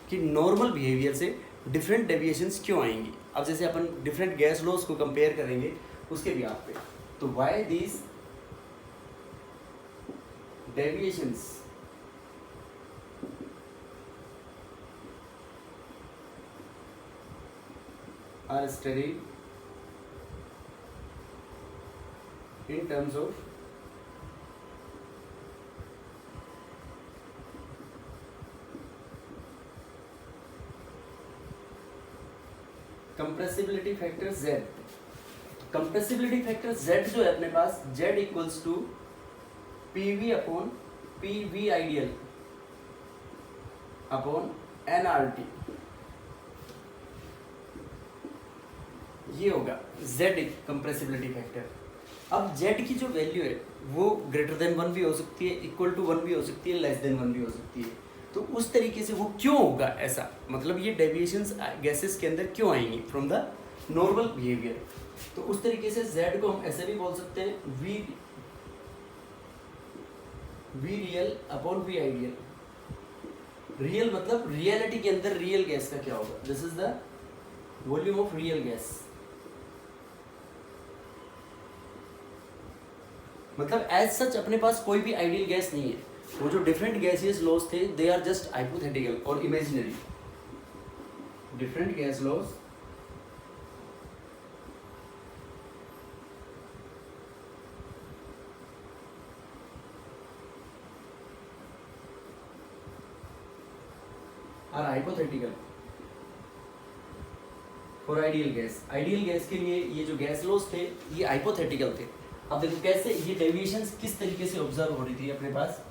कि नॉर्मल बिहेवियर से डिफरेंट डेविएशंस क्यों आएंगी। अब जैसे अपन डिफरेंट गैस लॉज को कंपेयर करेंगे उसके भी आप पे, तो why these deviations are studied in terms of compressibility factor Z। Compressibility factor Z जो है अपने पास, Z equals to PV upon PV ideal upon nRT, ये होगा Z कंप्रेसिबिलिटी फैक्टर। अब Z की जो वैल्यू है वो ग्रेटर देन 1 भी हो सकती है, इक्वल टू 1 भी हो सकती है, लेस देन 1 भी हो सकती है। तो उस तरीके से वो क्यों होगा ऐसा, मतलब ये डेविएशंस गैसेस के अंदर क्यों आएंगी फ्रॉम द नॉर्मल बिहेवियर। तो उस तरीके से Z को हम ऐसे भी बोल सकते हैं V real upon V ideal. Real मतलब रियलिटी के अंदर रियल गैस का क्या होगा, this is the volume of real gas. मतलब एज सच अपने पास कोई भी आइडियल गैस नहीं है, वो जो डिफरेंट गैसियस लॉज थे दे आर जस्ट हाइपोथेटिकल और imaginary. Different gas laws are hypothetical for ideal gas. Ideal gas के लिए ये जो गैस लॉज थे ये हाइपोथेटिकल थे। अब देखो कैसे ये डेविएशंस किस तरीके से ऑब्जर्व हो रही थी अपने पास।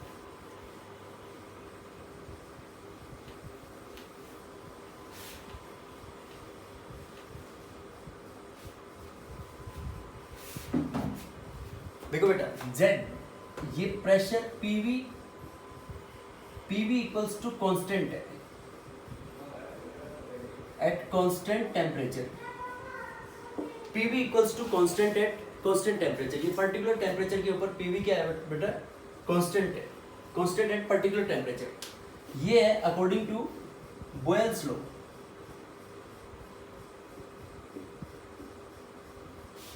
देखो बेटा जेड, ये pressure PV, PV equals to constant है at constant temperature, PV equals to constant at constant temperature. ये पर्टिकुलर टेम्परेचर के ऊपर पीवी क्या है बेटा, कांस्टेंट है, कांस्टेंट एट पर्टिकुलर टेम्परेचर। ये है according to Boyle's law,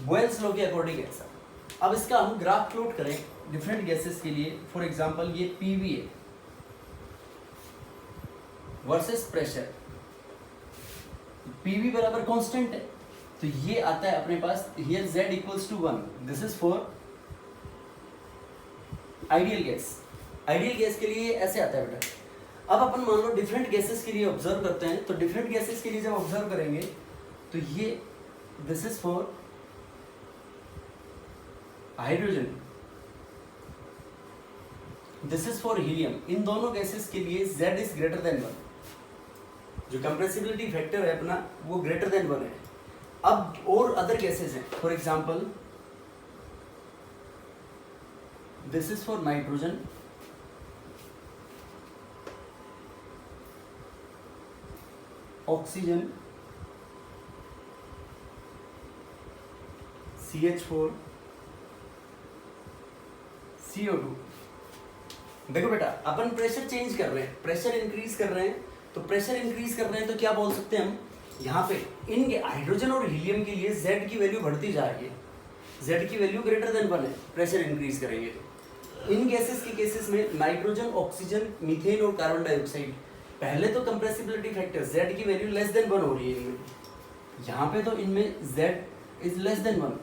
Boyle's law के अकॉर्डिंग ऐसा। अब इसका हम ग्राफ प्लॉट करें डिफरेंट गैसेस के लिए। फॉर एग्जांपल ये पीवी है वर्सेस प्रेशर, पीवी बराबर कांस्टेंट है, तो ये आता है अपने पास here z equals to 1, this is for ideal gas. Ideal gas के लिए ऐसे आता है बेटा। अब अपन मान लो डिफरेंट गैसेस के लिए ऑब्जर्व करते हैं, तो डिफरेंट गैसेस के लिए जब ऑब्जर्व करेंगे तो ये this is for hydrogen, this is for helium. इन दोनों गैसेस के लिए z इज ग्रेटर देन 1, जो कंप्रेसिबिलिटी फैक्टर है अपना वो ग्रेटर देन 1 है। अब और अदर गैसेस हैं, for example this is for nitrogen, oxygen, CH4, CO2। देखो बेटा अपन प्रेशर चेंज कर रहे हैं, प्रेशर इंक्रीज कर रहे हैं, तो प्रेशर इंक्रीज कर रहे हैं तो क्या बोल सकते हैं हम यहाँ पे इन हाइड्रोजन और हीलियम के लिए Z की वैल्यू बढ़ती जा रही है, Z की वैल्यू ग्रेटर देन 1 है, प्रेशर इंक्रीज करेंगे तो। इन गैसेस के केसेस में नाइट्रोजन, ऑक्सीजन, मीथेन और कार्बन डाइऑक्साइड, पहले तो कंप्रेसिबिलिटी फैक्टर Z की वैल्यू लेस देन 1 हो रही है इनमें, यहाँ पे तो इनमें Z इज लेस देन 1,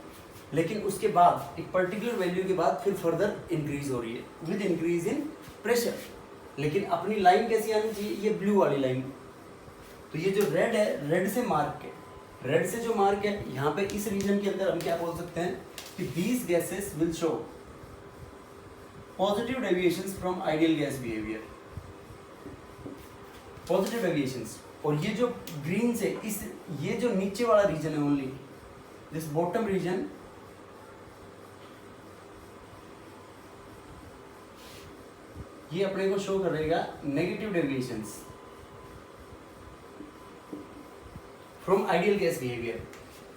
लेकिन उसके बाद एक पर्टिकुलर वैल्यू के बाद फिर फर्दर इंक्रीज हो रही है विद इंक्रीज इन प्रेशर। लेकिन अपनी लाइन कैसी आनी चाहिए, ये ब्लू वाली लाइन। तो ये जो रेड है, रेड से मार्क है, रेड से जो मार्क है यहाँ पे इस रीजन के अंदर हम क्या बोल सकते हैं कि these gases will show positive deviations from ideal gas behavior, positive deviations। और ये जो ग्रीन से इस, ये जो नीचे वाला रीजन है ओनली दिस बॉटम रीजन, ये अपने को शो करेगा negative deviations from ideal gas behaviour.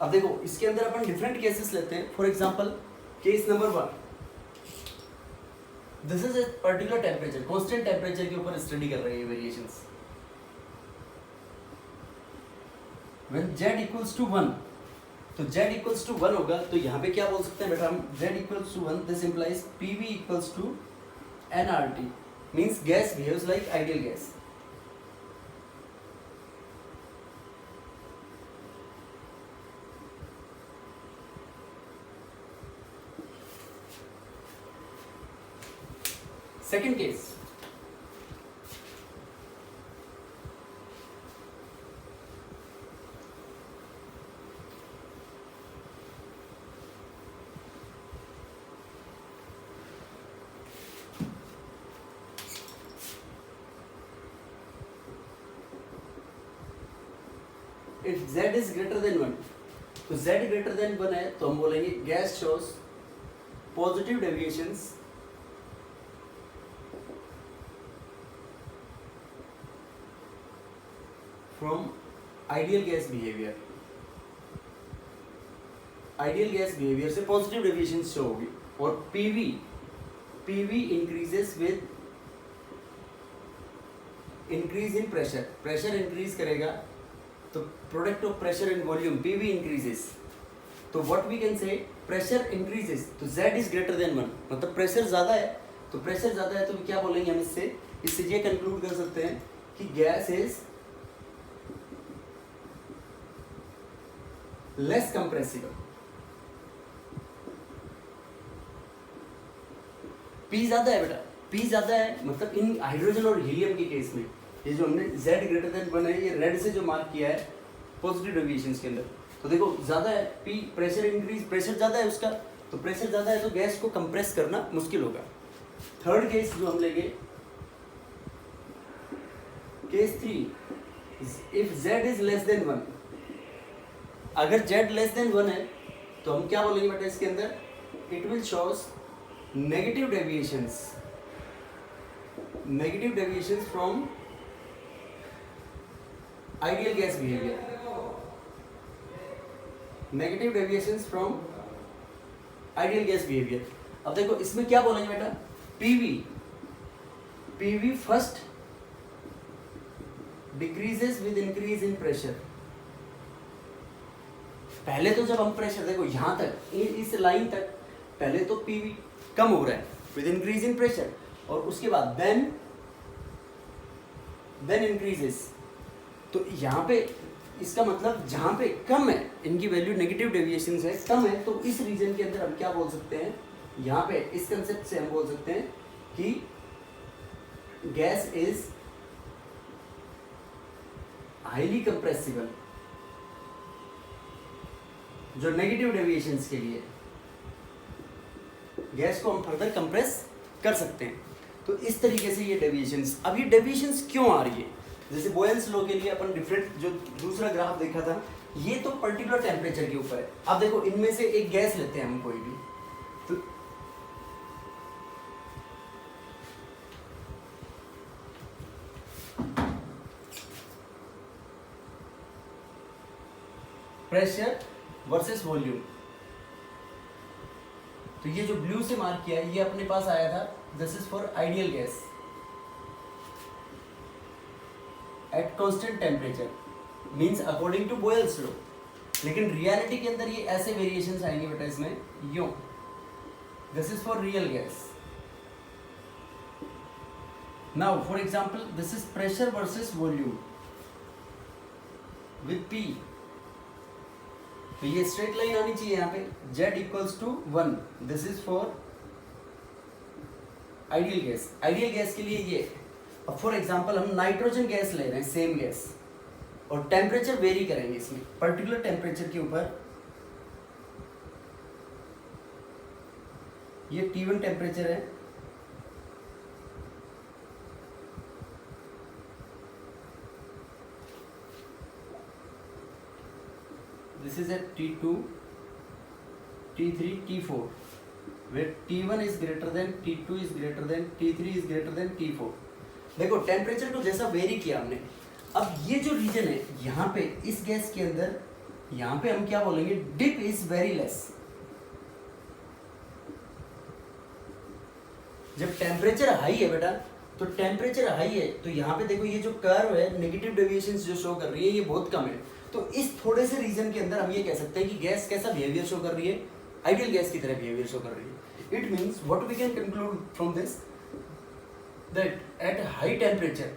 अब देखो इसके अंदर अपन डिफरेंट केसेस लेते हैं। For example case number 1, this is a particular temperature, constant temperature के ऊपर स्टडी कर रहे हैं variations. When z equals to 1, तो z इक्वल्स टू 1 होगा, तो यहाँ पे क्या बोल सकते हैं बेटा हम, z equals to 1, this implies pv equals to nRT, means gas behaves like ideal gas। Second case, if z is greater than 1, तो z greater than 1 है तो हम बोलेंगे gas shows positive deviations from ideal gas behavior। Ideal gas behaviour से positive deviation show होगी। और PV increases with increase in pressure, pressure increase करेगा तो product of pressure and volume PV increases, तो what we can say pressure increases, तो z is greater than 1, मतलब pressure ज्यादा है, तो प्रेशर ज्यादा है तो क्या बोलेंगे हम इससे ये कंक्लूड कर सकते हैं कि gas is less compressible. P ज्यादा है बेटा, पी ज्यादा है, मतलब इन हाइड्रोजन और हीलियम के केस में ये जो हमने z ग्रेटर देन 1 है, ये रेड से जो मार्क किया है पॉजिटिव डेविएशंस के अंदर, तो देखो ज्यादा है पी, प्रेशर इंक्रीज, प्रेशर ज्यादा है उसका, तो प्रेशर ज्यादा है तो गैस को कंप्रेस करना मुश्किल होगा। थर्ड केस जो हम लेंगे, case 3, if z is less than 1, अगर z लेस देन 1 है तो हम क्या बोलेंगे बेटा इसके अंदर it will shows negative deviations from ideal gas behavior, negative deviations from ideal gas behaviour. अब देखो इसमें क्या बोलेंगे बेटा, PV first decreases with increase in pressure. पहले तो जब हम प्रेशर देखो यहां तक इस लाइन तक, पहले तो पीवी कम हो रहा है विद इंक्रीज इन प्रेशर, और उसके बाद देन इंक्रीजेस। तो यहाँ पे इसका मतलब जहां पे कम है, इनकी वैल्यू नेगेटिव डेविएशन है, कम है, तो इस रीजन के अंदर हम क्या बोल सकते हैं, यहाँ पे इस कंसेप्ट से हम बोल सकते हैं कि गैस इज हाईली कंप्रेसिबल। जो नेगेटिव डेविएशंस के लिए गैस को हम फर्दर कंप्रेस कर सकते हैं। तो इस तरीके से ये डेविएशंस, अब ये डेविएशंस क्यों आ रही है, जैसे बोयल्स लॉ के लिए अपन डिफरेंट जो दूसरा ग्राफ देखा था, ये तो पर्टिकुलर टेम्परेचर के ऊपर है। अब देखो इनमें से एक गैस लेते हैं हम कोई भी, तो प्रेशर वर्सेस वॉल्यूम, तो ये जो ब्लू से मार्क किया है ये अपने पास आया था, this is for ideal gas at constant temperature, means according to Boyle's law. लेकिन रियलिटी के अंदर ये ऐसे वेरिएशंस आएंगे बेटा इसमें, यो this is for real gas. Now for example this is pressure versus volume with P, तो ये स्ट्रेट लाइन आनी चाहिए यहाँ पे, Z equals to 1, this is for ideal gas. Ideal gas के लिए ये, अब फॉर एग्जांपल हम नाइट्रोजन गैस ले रहे हैं, सेम गैस, और टेम्परेचर वेरी करेंगे इसमें, पर्टिकुलर टेम्परेचर के ऊपर ये T1 टेम्परेचर है, this is at T2, T3, T4, where T1 is greater than, T2 is greater than, T3 is greater than T4। देखो टेम्परेचर को जैसा वेरी किया हमने, अब ये जो रीजन है यहाँ पे इस गैस के अंदर, यहाँ पे हम क्या बोलेंगे, डिप इज वेरी लेस। जब टेम्परेचर हाई है बेटा, तो टेम्परेचर हाई है तो यहाँ पे देखो ये जो कर्व है, नेगेटिव डेविएशन जो शो कर रही है, ये बहुत कम है। तो इस थोड़े से रीजन के अंदर हम ये कह सकते हैं कि गैस कैसा बिहेवियर शो कर रही है, आइडियल गैस की तरह बिहेवियर शो कर रही है। It means what we can conclude from this, that at high temperature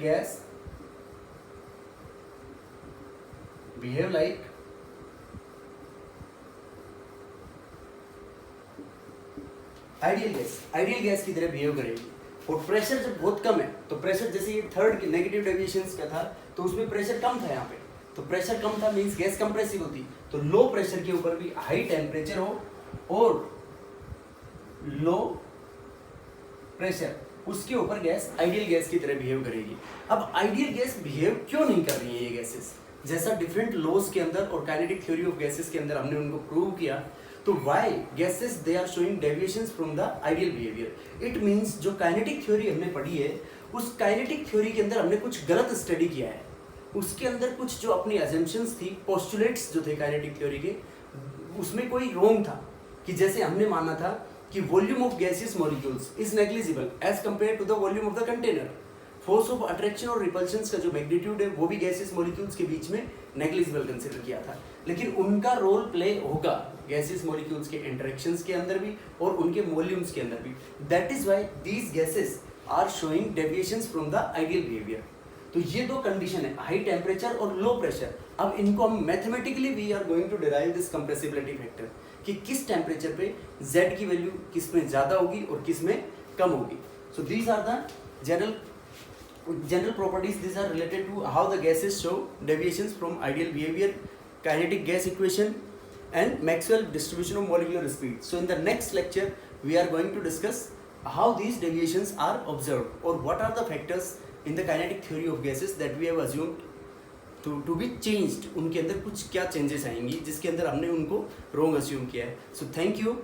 gas behave like ideal gas की तरह बिहेव करेगी। और प्रेशर जब बहुत कम है, तो प्रेशर जैसे ये थर्ड नेगेटिव डेविएशंस का था, तो उसमें प्रेशर कम था यहाँ पे, तो प्रेशर कम था मींस गैस कंप्रेसिव होती। तो लो प्रेशर के ऊपर भी हाई टेम्परेचर हो और लो प्रेशर, उसके ऊपर गैस आइडियल गैस की तरह बिहेव करेगी। अब आइडियल गैस बिहेव क्यों नहीं कर रही है ये गैसेस, जैसा डिफरेंट लॉज के अंदर और काइनेटिक थ्योरी ऑफ गैसेस के अंदर हमने उनको प्रूव किया, तो why gases they are showing deviations from the ideal behaviour. It means जो काइनेटिक थ्योरी हमने पढ़ी है, उस काइनेटिक थ्योरी के अंदर हमने कुछ गलत स्टडी किया है, उसके अंदर कुछ जो अपनी अजम्पशंस थी, पोस्टुलेट्स जो थे काइनेटिक थ्योरी के, उसमें कोई रोंग था। कि जैसे हमने माना था कि volume of gaseous molecules is negligible as compared to the volume of the container. Force of attraction और रिपल्शन का जो मैग्नीट्यूड है वो भी गैसियस मॉलिक्यूल्स के बीच में नेग्लिजिबल कंसिडर किया था, लेकिन उनका रोल प्ले होगा गैसियस मॉलिक्यूल्स के इंटरेक्शंस के अंदर भी और उनके वॉल्यूम्स के अंदर भी। That is why these gases are showing deviations from the ideal behaviour. तो ये दो कंडीशन है, हाई टेम्परेचर और लो प्रेशर। अब इनको हम mathematically we are going to derive this compressibility factor कि किस टेम्परेचर पे Z की वैल्यू किस में ज़्यादा होगी और किस में कम होगी। So these are the general properties, these are related to how the gases show deviations from ideal behavior, kinetic gas equation and Maxwell distribution of molecular speed. So in the next lecture we are going to discuss how these deviations are observed or what are the factors in the kinetic theory of gases that we have assumed to be changed, उनके अंदर कुछ क्या changes आएंगी जिसके अंदर हमने उनको wrong assume किया है। So thank you.